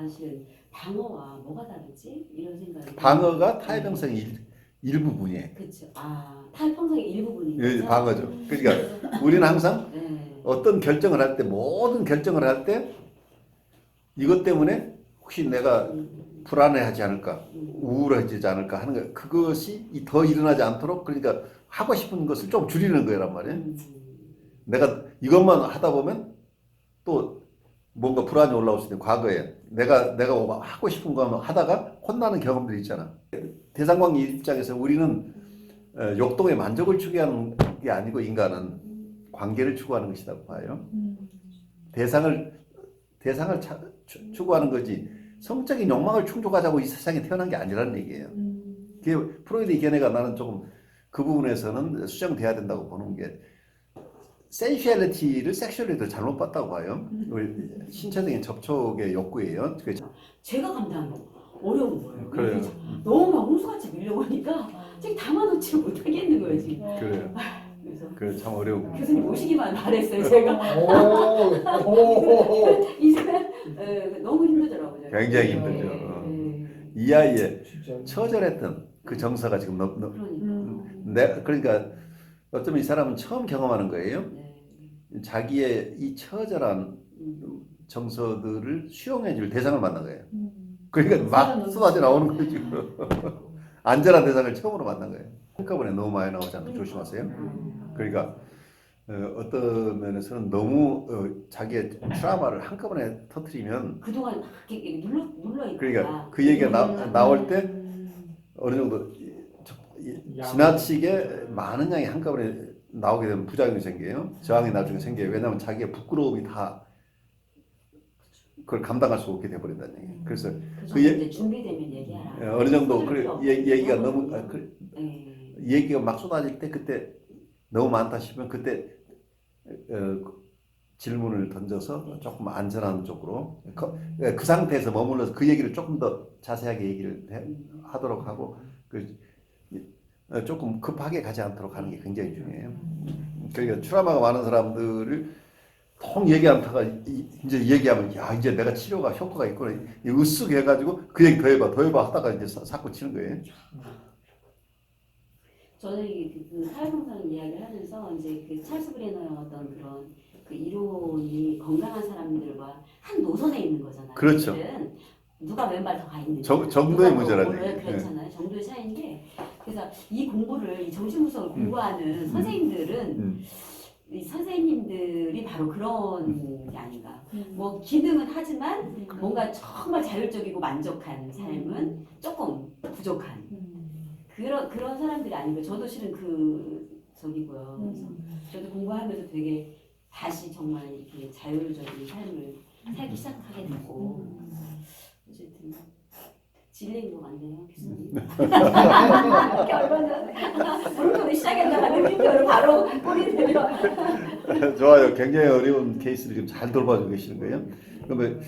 사실 방어와 뭐가 다르지? 이런 생각이. 방어가 타협형성의 일부분이에요. 그렇죠. 아, 타협형성의 일부분인 예, 거죠. 방어죠. 그러니까 우리는 항상 네. 어떤 결정을 할 때, 모든 결정을 할 때 이것 때문에 혹시 내가 불안해하지 않을까, 우울해지지 않을까 하는 거, 그것이 더 일어나지 않도록, 그러니까 하고 싶은 것을 좀 줄이는 거란 말이에요. 내가 이것만 하다 보면 또 뭔가 불안이 올라올 수 있는, 과거에 내가 하고 싶은 거 하다가 혼나는 경험들이 있잖아. 대상관계 입장에서 우리는 욕동의 만족을 추구하는 게 아니고, 인간은 관계를 추구하는 것이라고 봐요. 대상을 추구하는 거지, 성적인 욕망을 충족하자고 이 세상에 태어난 게 아니라는 얘기예요. 그 프로이드의 견해가 나는 조금 그 부분에서는 수정돼야 된다고 보는 게, 센슈얼리티를 섹슈얼리티로 잘못 봤다고 봐요. 신체적인 접촉의 욕구예요. 제가 감당하기 어려운 거예요. 그래요. 너무 막 홍수같이 밀려오니까 제가 담아놓지 못하겠는 거예요 지금. 그래요. 그래서 그래, 참 어려운. 교수님 오시기만 바랬어요 제가. 이제 너무 힘들더라고요. 굉장히 힘들죠. 이 아이의 처절했던 그 정서가 지금 그러니까 어쩌면 이 사람은 처음 경험하는 거예요. 자기의 이 처절한 정서들을 수용해 줄 대상을 만난 거예요. 그러니까 막 쏟아져 나오는 거죠, 지금. 안전한 대상을 처음으로 만난 거예요. 한꺼번에 너무 많이 나오지 않게 조심하세요. 그러니까 어떤 면에서는 너무 자기의 트라우마를 한꺼번에 터뜨리면, 그동안 막 이렇게 눌러 있다가, 그러니까 그 얘기가 나올 때 어느 정도 지나치게 많은 양이 한꺼번에 나오게 되면 부작용이 생겨요. 저항이 나중에 생겨요. 왜냐하면 자기의 부끄러움이 다 그걸 감당할 수 없게 돼버린다는 얘기예요. 그래서 이제 준비되면 얘기하라. 어느 정도 얘기가 너무 얘기가 막 쏟아질 때, 그때 너무 많다 싶으면 그때 질문을 던져서 조금 안전한 쪽으로 그 상태에서 머물러서 그 얘기를 조금 더 자세하게 얘기를 하도록 하고, 조금 급하게 가지 않도록 하는 게 굉장히 중요해요. 그러니까 트라우마가 많은 사람들을 통 얘기 않다가 이제 얘기하면, 야, 이제 내가 치료가 효과가 있구나, 으쓱 해가지고 그 얘기 더 해봐 하다가 이제 사고 치는 거예요. 저는 그 사회공상 이야기를 하면서 이제 그 찰스 브레너의 어떤 그런 그 이론이 건강한 사람들과 한 노선에 있는 거잖아요. 그렇죠. 누가 왼발 더 가 있는지. 정도의 문제라는 얘기예요. 그렇잖아요. 정도의 차이인데, 그래서 이 공부를, 이 정신분석을 공부하는 선생님들은 이 선생님들이 바로 그런 게 아닌가. 뭐 기능은 하지만 뭔가 정말 자율적이고 만족한 삶은 조금 부족한 그런 사람들이 아닌가. 저도 실은 저기고요. 그래서 저도 공부하면서 되게 다시 정말 이렇게 자율적인 삶을 살기 시작하게 되고, 어쨌든 질린 것 같네요, 교수님. 이렇게 얼마 전에 물음표를 시작했다가 느낌표를 바로 뿌리네요. 좋아요. 굉장히 어려운 케이스를 지금 잘 돌봐주고 계시는 거예요. 그러면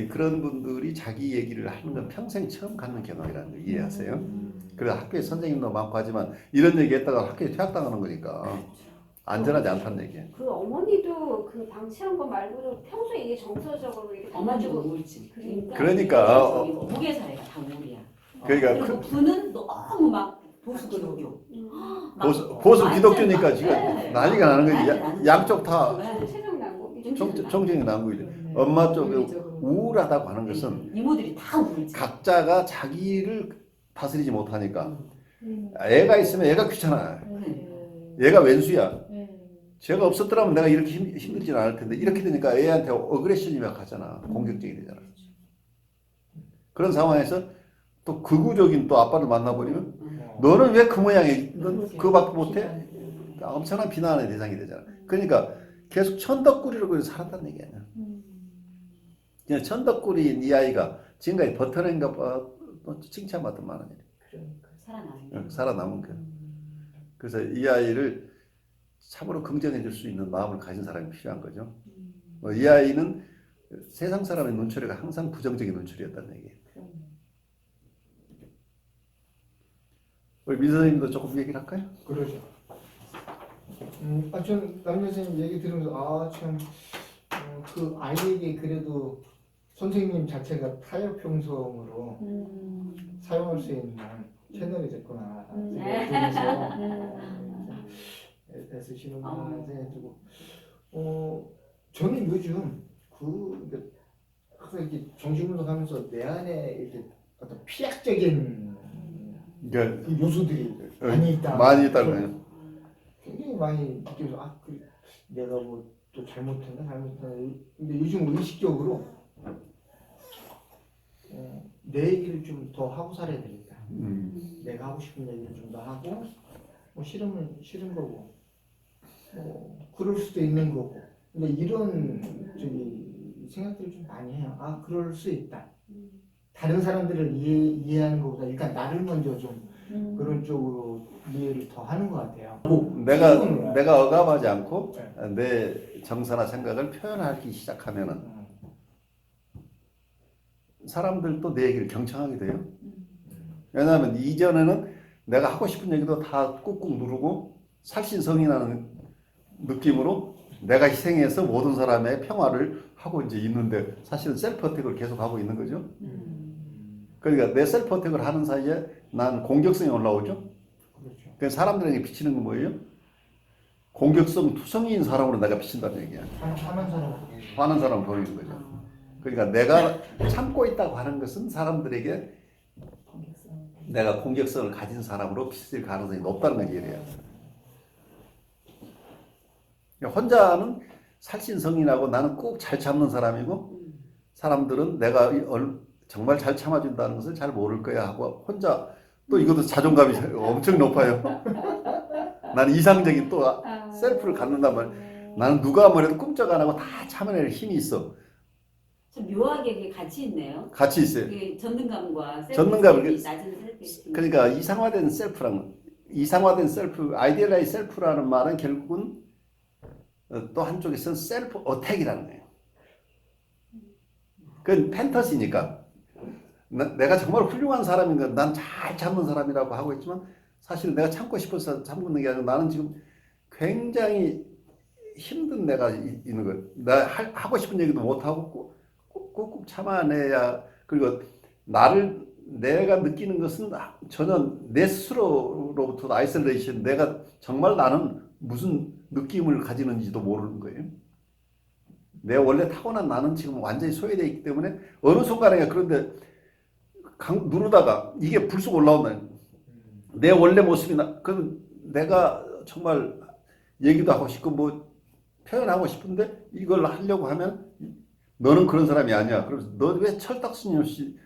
그런 분들이 자기 얘기를 하는 건 평생 처음 갖는 경험이라는 걸 이해하세요. 그래서 학교에 선생님도 많고 하지만 이런 얘기 했다가 학교에 퇴학당하는 거니까 안전하지 않다는 얘기예요. 그 어머니도 그 방치한 거 말고도 평소에 이게 정서적으로 이렇게 엄마도 우울증. 그러니까 무게 사회가 다 우울이야. 그러니까 그리고 부는 너무 막 보수 기독교. 보수 기독교니까 지금 난리가 나는 거지. 나는 양쪽 다 세상 난국이 정쟁이 난국이죠. 엄마 쪽에 우울하다고 하는 것은 이모들이 다 우울증. 각자가 자기를 다스리지 못하니까. 애가 있으면 애가 귀찮아. 얘가 왼수야. 제가 없었더라면 내가 이렇게 힘들지는 않을 텐데, 이렇게 되니까 애한테 어그레션이 막 가잖아. 공격적이 되잖아. 그런 상황에서 또 극우적인 또 아빠를 만나버리면, 너는 왜 그 모양이야? 넌 그거밖에 못해? 엄청난 비난의 대상이 되잖아. 그러니까 계속 천덕꾸리로 살았다는 얘기 아니야. 그냥 천덕꾸리인 이 아이가 지금까지 버텨낸가 봐. 또 칭찬받던 많은 일. 살아남은 거야. 그래서 이 아이를 참으로 긍정해 줄 수 있는 마음을 가진 사람이 필요한 거죠. 이 아이는 세상 사람의 눈초리가 항상 부정적인 눈초리였다는 얘기예요. 우리 민 선생님도 조금 얘기를 할까요? 그러죠. 전 남 선생님 얘기 들으면서 참 그 아이에게 그래도 선생님 자체가 타협 형성으로 사용할 수 있는 채널이 됐구나 생각해서 애쓰시는구나 생각이 들고 저는 요즘 항상 이렇게 정신분석하면서 내 안에 이렇게 어떤 피약적인 그러니까 요소들이 많이 있다. 많이 있다고요. 굉장히 많이 느껴서 내가 뭐 또 잘못했나. 근데 요즘 의식적으로 내 얘기를 좀 더 하고 살아야 되겠다. 내가 하고 싶은 얘기를 좀 더 하고 뭐 싫으면 싫은 거고 뭐 그럴 수도 있는 거고. 근데 이런 생각들을 좀 많이 해요. 그럴 수 있다. 다른 사람들을 이해하는 것보다 일단 나를 먼저 좀 그런 쪽으로 이해를 더 하는 것 같아요. 내가 억압하지 않고 네. 내 정서나 생각을 표현하기 시작하면은 사람들도 내 얘기를 경청하게 돼요. 왜냐하면 이전에는 내가 하고 싶은 얘기도 다 꾹꾹 누르고 살신성인하는 느낌으로 내가 희생해서 모든 사람의 평화를 하고 이제 있는데 사실은 셀프 어택을 계속 하고 있는 거죠. 그러니까 내 셀프 어택을 하는 사이에 난 공격성이 올라오죠. 그렇죠. 그래서 사람들에게 비치는 건 뭐예요? 공격성 투성이인 사람으로 내가 비친다는 얘기야. 화난 사람. 화난 사람 보이는 거죠. 그러니까 내가 참고 있다고 하는 것은 사람들에게 내가 공격성을 가진 사람으로 비칠 가능성이 높다는 걸 이해해야 돼. 혼자는 살신성인하고 나는 꼭 잘 참는 사람이고 사람들은 내가 정말 잘 참아준다는 것을 잘 모를 거야 하고 혼자 또 이것도 자존감이 엄청 높아요. 나는 이상적인 또 셀프를 갖는단 말이야. 나는 누가 뭐래도 꿈쩍 안 하고 다 참아낼 힘이 있어. 좀 묘하게 그게 같이 있네요. 같이 있어요. 그게 전능감과 전능감을 낮은 셀프. 그러니까 이상화된 셀프, 아이디얼라이즈 셀프라는 말은 결국은 또 한쪽에서는 셀프 어택이라는 거예요. 그건 팬터시니까 내가 정말 훌륭한 사람인 건 난 잘 참는 사람이라고 하고 있지만 사실 내가 참고 싶어서 참는 게 아니라 나는 지금 굉장히 힘든 내가 있는 거예요. 나 하고 싶은 얘기도 못하고 꾹꾹 참아내야. 그리고 내가 느끼는 것은 전혀 내 스스로로부터 아이솔레이션, 내가 정말 나는 무슨 느낌을 가지는지도 모르는 거예요. 내 원래 타고난 나는 지금 완전히 소외되어 있기 때문에 어느 순간에 그런데 누르다가 이게 불쑥 올라온다. 내 원래 모습이나 그럼 내가 정말 얘기도 하고 싶고 뭐 표현하고 싶은데 이걸 하려고 하면 너는 그런 사람이 아니야. 그래서 너 왜 철딱서니 없이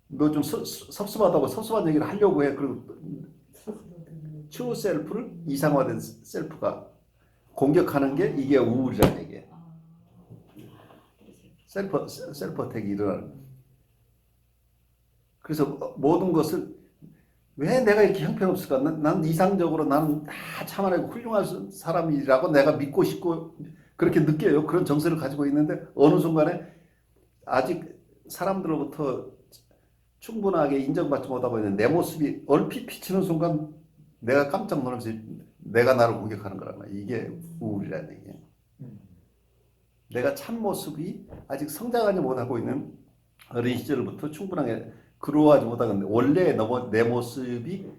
너 좀 섭섭하다고 섭섭한 얘기를 하려고 해. 그리고 추후 셀프를 이상화된 셀프가 공격하는 게 이게 우울이라는 얘기예요. 셀프 어택이 일어나는 거예요. 그래서 모든 것을 왜 내가 이렇게 형편없을까? 난 이상적으로 나는 다 참아내고 훌륭한 사람이라고 내가 믿고 싶고 그렇게 느껴요. 그런 정서를 가지고 있는데 어느 순간에 아직 사람들로부터 충분하게 인정받지 못하고 있는 내 모습이 얼핏 비치는 순간 내가 깜짝 놀라면서 내가 나를 공격하는 거란 말이야. 이게 우울이라는 얘기예요. 내가 참 모습이 아직 성장하지 못하고 있는 어린 시절부터 충분하게 그로하지 못하고 원래 내 모습이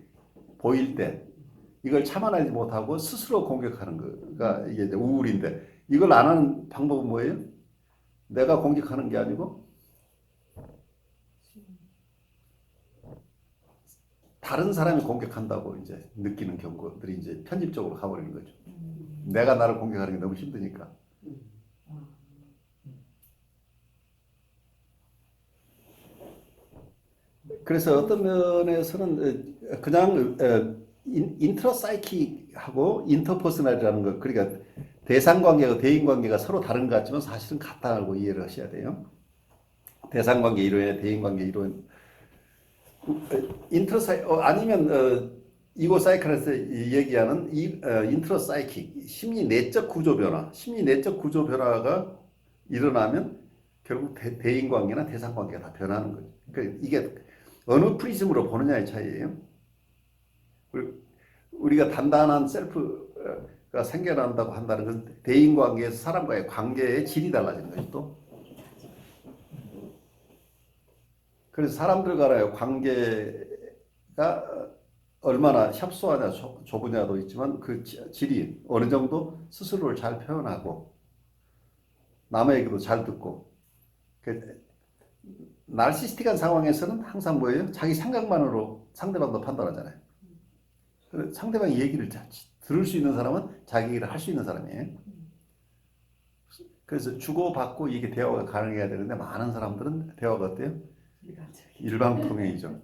보일 때 이걸 참아내지 못하고 스스로 공격하는 거가 이게 이제 우울인데 이걸 안 하는 방법은 뭐예요? 내가 공격하는 게 아니고 다른 사람이 공격한다고 이제 느끼는 경우들이 이제 편집적으로 가버리는 거죠. 내가 나를 공격하는 게 너무 힘드니까. 그래서 어떤 면에서는 그냥 인트로사이킥하고 인터퍼스널이라는 거, 그러니까 대상관계와 대인관계가 서로 다른 것 같지만 사실은 같다고 이해를 하셔야 돼요. 대상관계 이론에 대인관계 이론, 아니면 이고사이클에서 얘기하는 인트로사이킥, 심리 내적 구조 변화가 일어나면 결국 대인관계나 대상관계가 다 변하는 거죠. 그러니까 이게 어느 프리즘으로 보느냐의 차이예요. 우리가 단단한 셀프가 생겨난다고 한다는 건 대인관계에서 사람과의 관계의 질이 달라지는 거죠. 또 그래서 사람들과의 관계가 얼마나 협소하냐 좁으냐도 있지만 그 질이 어느 정도 스스로를 잘 표현하고 남의 얘기도 잘 듣고 나르시스틱한 상황에서는 항상 뭐예요? 자기 생각만으로 상대방도 판단하잖아요. 상대방의 얘기를 들을 수 있는 사람은 자기 얘기를 할 수 있는 사람이에요. 그래서 주고받고 이게 대화가 가능해야 되는데 많은 사람들은 대화가 어때요? 일방통행이죠.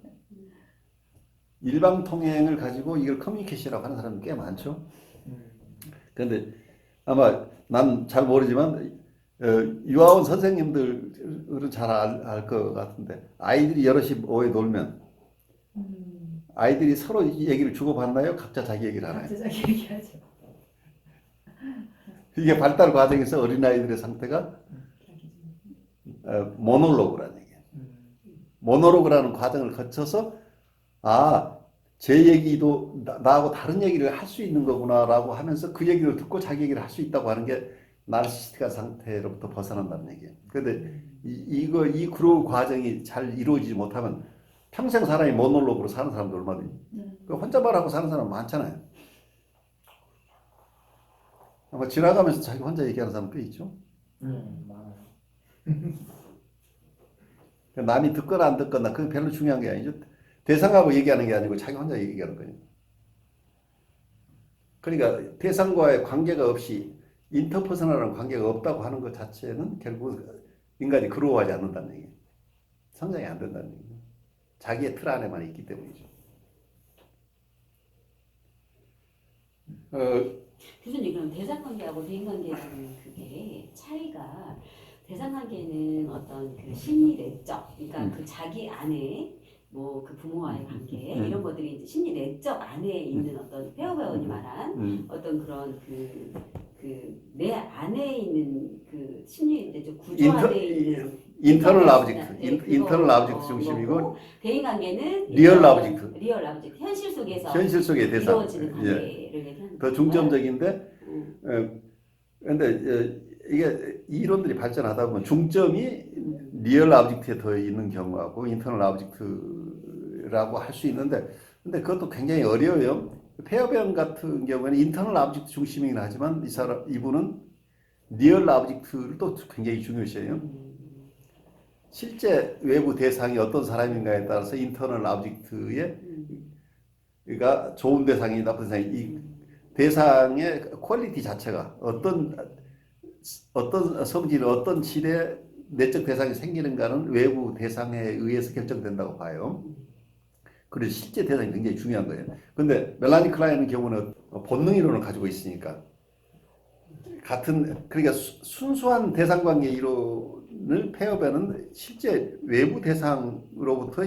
일방통행을 가지고 이걸 커뮤니케이션이라고 하는 사람이 꽤 많죠. 그런데 아마 난 잘 모르지만 유아원 선생님들은 잘 알 것 같은데 아이들이 여럿이 모여 놀면 아이들이 서로 얘기를 주고받나요? 각자 자기 얘기를 하나요? 각자 자기 얘기하죠. 이게 발달 과정에서 어린아이들의 상태가 모놀로그라는 얘기예요. 모놀로그라는 과정을 거쳐서 제 얘기도 나하고 다른 얘기를 할 수 있는 거구나라고 하면서 그 얘기를 듣고 자기 얘기를 할 수 있다고 하는 게 나르시스틱한 상태로부터 벗어난다는 얘기예요. 그런데 이 그룹 과정이 잘 이루어지지 못하면 평생 사람이 모놀로그로 사는 사람도 얼마든지 혼자만 하고 사는 사람 많잖아요. 아마 지나가면서 자기 혼자 얘기하는 사람 꽤 있죠. 많아요. 남이 듣거나 안 듣거나 그건 별로 중요한 게 아니죠. 대상하고 얘기하는 게 아니고 자기 혼자 얘기하는 거예요. 그러니까 대상과의 관계가 없이 인터퍼스널한 관계가 없다고 하는 것 자체는 결국 인간이 그로워하지 않는다는 얘기예요. 성장이 안 된다는 얘기예요. 자기의 틀 안에만 있기 때문이죠. 교수님, 그럼 대상관계하고 대인관계라는 그게 차이가, 대상관계는 어떤 그 심리 내적, 그러니까 그 자기 안에 뭐 그 부모와의 관계 이런 것들이 이제 심리 내적 안에 있는 어떤 페어베어니 말한 어떤 그런 그 내 안에 있는 그 심리 내적 구조 안에 있는 인터널 오브젝트 중심이고 대인관계는 리얼 오브젝트 현실 속에서 현실 속의 대상 이루어지는 관계를 얘기하는 더 중점적인데 근데 이게 이론들이 발전하다 보면 중점이 리얼 오브젝트에 더 있는 경우하고 인터널 오브젝트라고 할 수 있는데 근데 그것도 굉장히 어려워요. 페어베어 같은 경우에는 인터널 오브젝트 중심이긴 하지만 이분은 리얼 오브젝트를 또 굉장히 중요시해요. 실제 외부 대상이 어떤 사람인가에 따라서 인터널 오브젝트가 좋은 대상이 나쁜 대상이 이 대상의 퀄리티 자체가 어떤 성질, 어떤 질의 내적 대상이 생기는가는 외부 대상에 의해서 결정된다고 봐요. 그래서 실제 대상이 굉장히 중요한 거예요. 근데 멜라니 클라인의 경우는 본능 이론을 가지고 있으니까 그러니까 순수한 대상관계 이론을 페어베어는 실제 외부 대상으로부터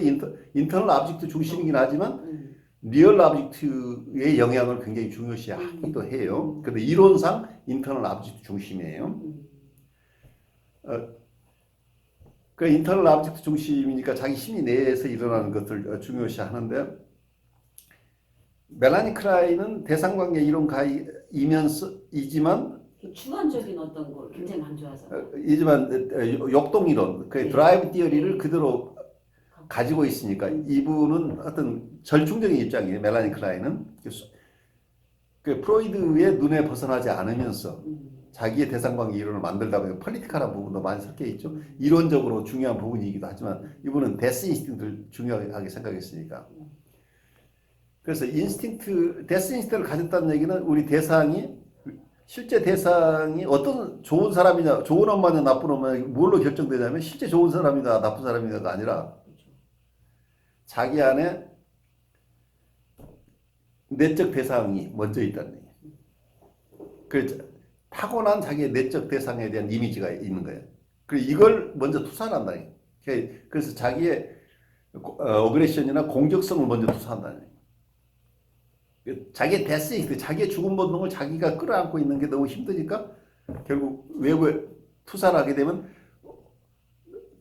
인터널 오브젝트 중심이긴 하지만 리얼 오브젝트의 영향을 굉장히 중요시하기도 해요. 근데 이론상 인터널 오브젝트 중심이에요. 그 인터널 오브젝트 중심이니까 자기 심리 내에서 일어나는 것을 중요시하는데 멜라니 클라인은 대상관계 이론가이지만 주관적인 어떤 걸 굉장히 강조하죠. 역동 이론, 그 드라이브 티어리를 그대로 가지고 있으니까 이분은 어떤 절충적인 입장이에요. 멜라니 클라인은 그 프로이드의 눈에 벗어나지 않으면서 자기의 대상관계 이론을 만들다 보면 폴리티컬한 부분도 많이 섞여 있죠. 이론적으로 중요한 부분이기도 하지만 이분은 데스 인스팅트를 중요하게 생각했으니까. 그래서 데스 인스팅트를 가졌다는 얘기는 우리 대상이 실제 대상이 어떤 좋은 사람이냐, 좋은 엄마냐, 나쁜 엄마냐, 뭘로 결정되냐면 실제 좋은 사람이냐, 나쁜 사람이냐가 아니라 자기 안에 내적 대상이 먼저 있다는 얘기예요. 그래서 타고난 자기의 내적 대상에 대한 이미지가 있는 거예요. 그리고 이걸 먼저 투사를 한다는 거예요. 그래서 자기의 어그레션이나 공격성을 먼저 투사한다는 거예요. 자기의 데스인스트, 자기의 죽음 본능을 자기가 끌어안고 있는 게 너무 힘드니까 결국 외부에 투사를 하게 되면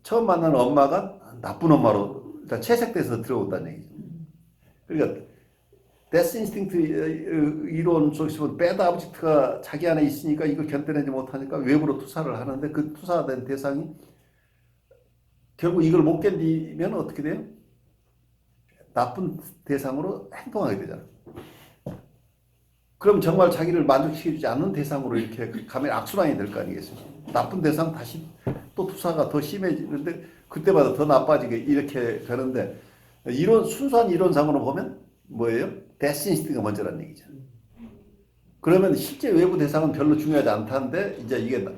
처음 만나는 엄마가 나쁜 엄마로 일단 채색돼서 들어온다는 얘기죠. 그러니까 데스 인스팅트 이론 속에서 배드 오브젝트가 자기 안에 있으니까 이걸 견뎌내지 못하니까 외부로 투사를 하는데 그 투사된 대상이 결국 이걸 못 견디면 어떻게 돼요? 나쁜 대상으로 행동하게 되잖아. 그럼 정말 자기를 만족시켜주지 않는 대상으로 이렇게 가면 악순환이 될 거 아니겠습니까? 나쁜 대상 다시 또 투사가 더 심해지는데 그때마다 더 나빠지게 이렇게 가는데 이론 순수한 이론상으로 보면 뭐예요? 데스 인스팅가 먼저란 얘기죠. 그러면 실제 외부 대상은 별로 중요하지 않다는데 이제 이게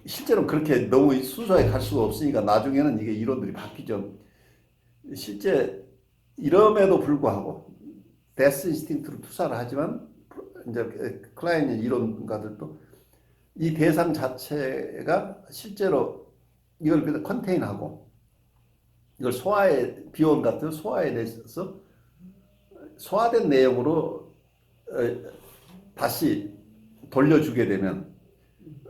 실제로 그렇게 너무 순수하게 갈 수가 없으니까 나중에는 이게 이론들이 바뀌죠. 실제 이럼에도 불구하고 데스 인스팅트로 투사를 하지만 이제 클라이언 이론가들도 이 대상 자체가 실제로 이걸 그냥 컨테인하고 이걸 비온 같은 소화에 내서 소화된 내용으로 다시 돌려주게 되면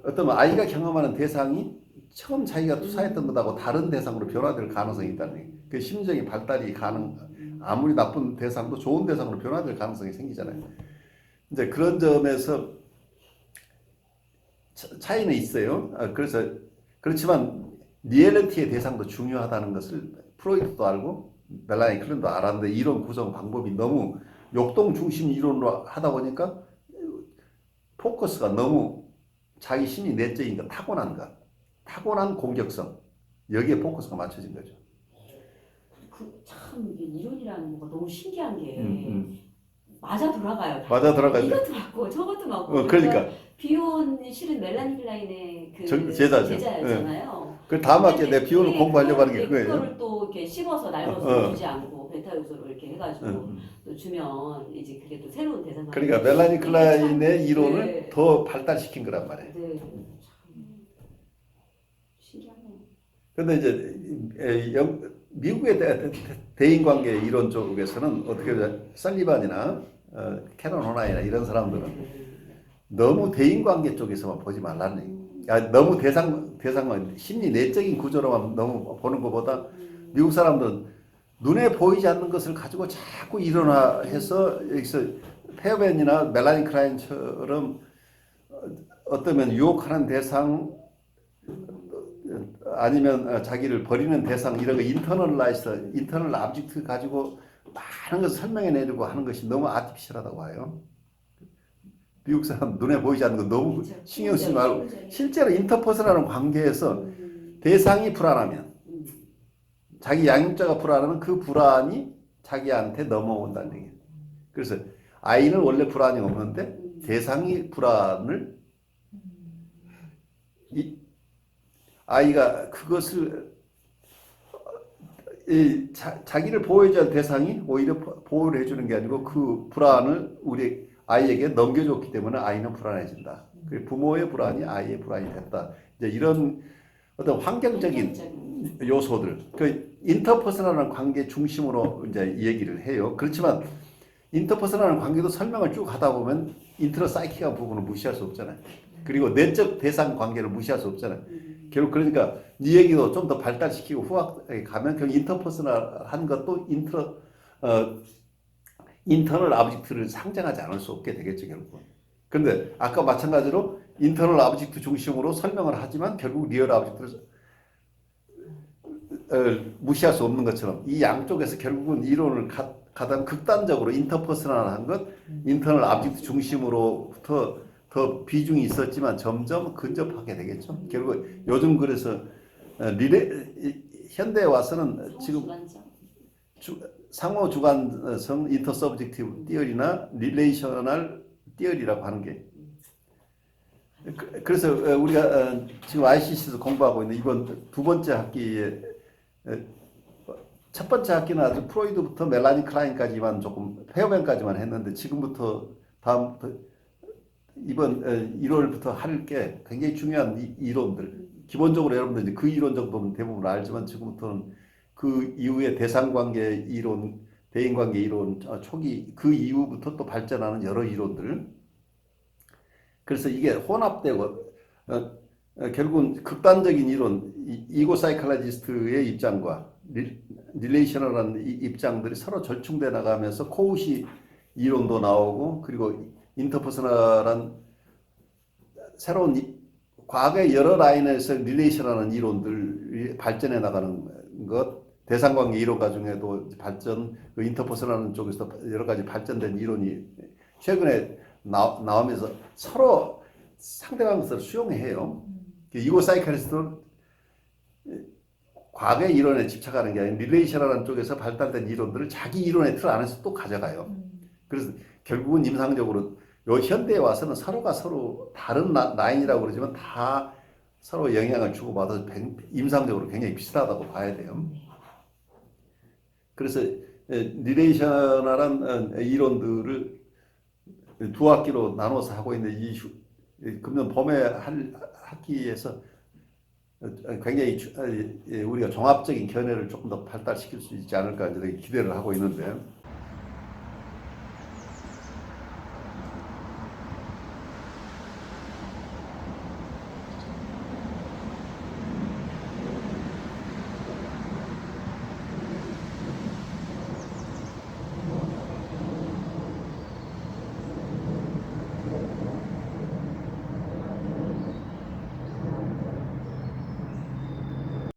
어떤 아이가 경험하는 대상이 처음 자기가 투사했던 것하고 다른 대상으로 변화될 가능성이 있다는 얘기예요. 그 심정의 발달이 아무리 나쁜 대상도 좋은 대상으로 변화될 가능성이 생기잖아요. 이제 그런 점에서 차이는 있어요. 그렇지만 리얼리티의 대상도 중요하다는 것을 프로이트도 알고 멜라니 클린도 알았는데 이론 구성 방법이 너무 역동 중심 이론으로 하다 보니까 포커스가 너무 자기 심리 내적인 것, 타고난 공격성 여기에 포커스가 맞춰진 거죠. 참 이론이라는 거가 너무 신기한 게 맞아 돌아가요. 맞아 돌아가죠. 이것도 맞고 저것도 맞고. 그러니까 비온 실은 멜라니 클라인의 그 제자였잖아요. 그 다음 학기에 내 비온을 공부하려고 하는 게 그거예요. 그거를 또 이렇게 씹어서 날궈서 주지 않고 베타 요소를 이렇게 해가지고 또 주면 이제 그게 또 새로운 대상. 그러니까 멜라니 클라인의 이론을 더 발달시킨 거란 말이에요. 네. 참 신기하네요. 그런데 이제 미국의 대인관계 이론 쪽에서는 어떻게 보면 설리반이나 캐논 호나이나 이런 사람들은 너무 대인관계 쪽에서만 보지 말라는 얘기예요. 너무 대상만 심리 내적인 구조로만 너무 보는 것보다 미국 사람들은 눈에 보이지 않는 것을 가지고 자꾸 일어나해서 여기서 페어벤이나 멜라니 클라인처럼 어떠면 유혹하는 대상 아니면 자기를 버리는 대상 이런 거 인터널 아브젝트 가지고 많은 것을 설명해 내려고 하는 것이 너무 아티피셜하다고 봐요. 미국 사람 눈에 보이지 않는 거 너무 신경 쓰지 말고 실제로 인터퍼스널한 관계에서 대상이 불안하면 자기 양육자가 불안하면 그 불안이 자기한테 넘어온다는 얘기예요. 그래서 아이는 원래 불안이 없는데 대상이 불안을 아이가 그것을 자기를 보호해줘야 할 대상이 오히려 보호를 해주는 게 아니고 그 불안을 우리 아이에게 넘겨줬기 때문에 아이는 불안해진다. 부모의 불안이 아이의 불안이 됐다. 이제 이런 어떤 환경적인 요소들, 그 인터퍼스널한 관계 중심으로 이제 얘기를 해요. 그렇지만 인터퍼스널한 관계도 설명을 쭉 하다 보면 인트로사이키가 부분을 무시할 수 없잖아요. 그리고 내적 대상 관계를 무시할 수 없잖아요. 결국 그러니까 이 얘기도 좀 더 발달시키고 후학에 가면 그 인터퍼스널한 것도 인터널 아브젝트를 상정하지 않을 수 없게 되겠죠, 결국은. 그런데 아까 마찬가지로 인터널 아브젝트 중심으로 설명을 하지만 결국 리얼 아브젝트를 무시할 수 없는 것처럼 이 양쪽에서 결국은 이론을 가장 극단적으로 인터퍼스널한 것, 인터널 아브젝트 중심으로부터 더 비중이 있었지만 점점 근접하게 되겠죠. 결국 요즘 그래서 현대에 와서는 지금 상호 주관성 인터서브젝티브 띠어리나 릴레이셔널 띠어리라고 하는 게 그래서 우리가 지금 ICC에서 공부하고 있는 이번 두 번째 학기에 첫 번째 학기는 아주 프로이드부터 멜라니 클라인까지만 조금 페어벤까지만 했는데 지금부터 다음부터 이번 1월부터 할 게 굉장히 중요한 이론들 기본적으로 여러분들 이제 그 이론 정도는 대부분 알지만 지금부터는 그 이후에 대상관계 이론, 대인관계 이론, 초기 그 이후부터 또 발전하는 여러 이론들. 그래서 이게 혼합되고 결국은 극단적인 이론, 이고 사이클라지스트의 입장과 릴레이셔널한 입장들이 서로 절충돼 나가면서 코우시 이론도 나오고 그리고 인터퍼스널한 새로운 과거의 여러 라인에서 릴레이션하는 이론들이 발전해 나가는 것, 대상관계 이론가 중에도 발전, 그 인터퍼스널하는 쪽에서 여러 가지 발전된 이론이 최근에 나오면서 서로 상대방 것을 수용해요. 이고 사이칼리스트는 과거의 이론에 집착하는 게 아니라 릴레이션하는 쪽에서 발달된 이론들을 자기 이론의 틀 안에서 또 가져가요. 그래서 결국은 임상적으로 요 현대에 와서는 서로가 서로 다른 라인이라고 그러지만 다 서로 영향을 주고받아서 임상적으로 굉장히 비슷하다고 봐야 돼요. 그래서 릴레이셔널한 이론들을 두 학기로 나눠서 하고 있는데 이 금년 봄에 할 학기에서 굉장히 우리가 종합적인 견해를 조금 더 발달시킬 수 있지 않을까 이렇게 기대를 하고 있는데